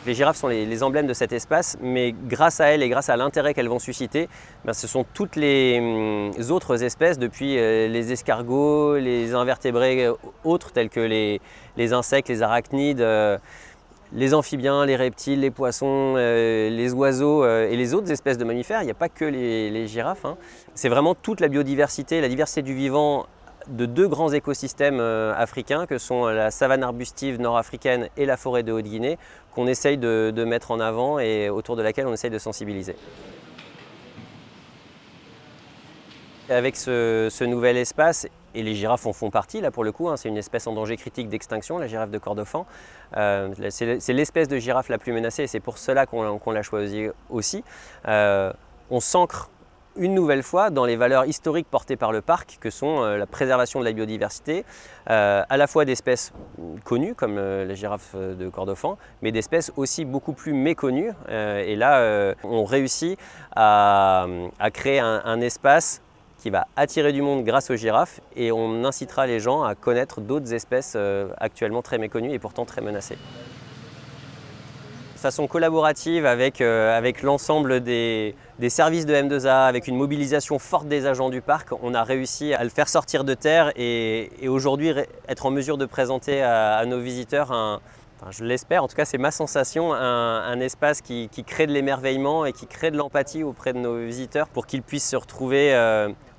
les girafes sont les emblèmes de cet espace, mais grâce à elles et grâce à l'intérêt qu'elles vont susciter, ce sont toutes les autres espèces, depuis les escargots, les invertébrés autres tels que les insectes, les arachnides, les amphibiens, les reptiles, les poissons, les oiseaux et les autres espèces de mammifères. Il n'y a pas que les girafes, hein. C'est vraiment toute la biodiversité, la diversité du vivant de deux grands écosystèmes africains que sont la savane arbustive nord-africaine et la forêt de Haute-Guinée qu'on essaye de mettre en avant et autour de laquelle on essaye de sensibiliser. Avec ce nouvel espace, et les girafes en font partie là pour le coup, hein, c'est une espèce en danger critique d'extinction, la girafe de Kordofan. C'est l'espèce de girafe la plus menacée et c'est pour cela qu'on l'a choisie aussi. On s'ancre une nouvelle fois dans les valeurs historiques portées par le parc, que sont la préservation de la biodiversité, à la fois d'espèces connues comme la girafe de Kordofan, mais d'espèces aussi beaucoup plus méconnues. Et là, on réussit à créer un espace qui va attirer du monde grâce aux girafes, et on incitera les gens à connaître d'autres espèces actuellement très méconnues et pourtant très menacées. De façon collaborative avec l'ensemble des services de M2A, avec une mobilisation forte des agents du parc, on a réussi à le faire sortir de terre et aujourd'hui être en mesure de présenter à nos visiteurs je l'espère, en tout cas c'est ma sensation, un espace qui crée de l'émerveillement et qui crée de l'empathie auprès de nos visiteurs pour qu'ils puissent se retrouver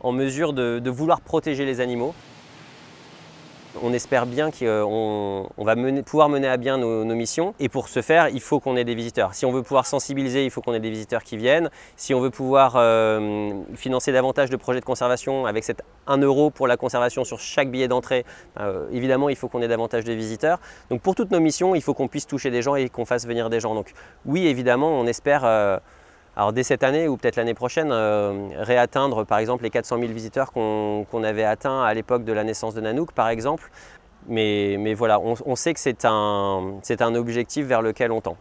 en mesure de vouloir protéger les animaux. On espère bien qu'on va pouvoir mener à bien nos missions, et pour ce faire, il faut qu'on ait des visiteurs. Si on veut pouvoir sensibiliser, il faut qu'on ait des visiteurs qui viennent. Si on veut pouvoir financer davantage de projets de conservation avec cet 1 € pour la conservation sur chaque billet d'entrée, évidemment, il faut qu'on ait davantage de visiteurs. Donc pour toutes nos missions, il faut qu'on puisse toucher des gens et qu'on fasse venir des gens. Donc oui, évidemment, on espère alors dès cette année ou peut-être l'année prochaine, réatteindre par exemple les 400 000 visiteurs qu'on avait atteints à l'époque de la naissance de Nanook par exemple. Mais voilà, on sait que c'est un objectif vers lequel on tend.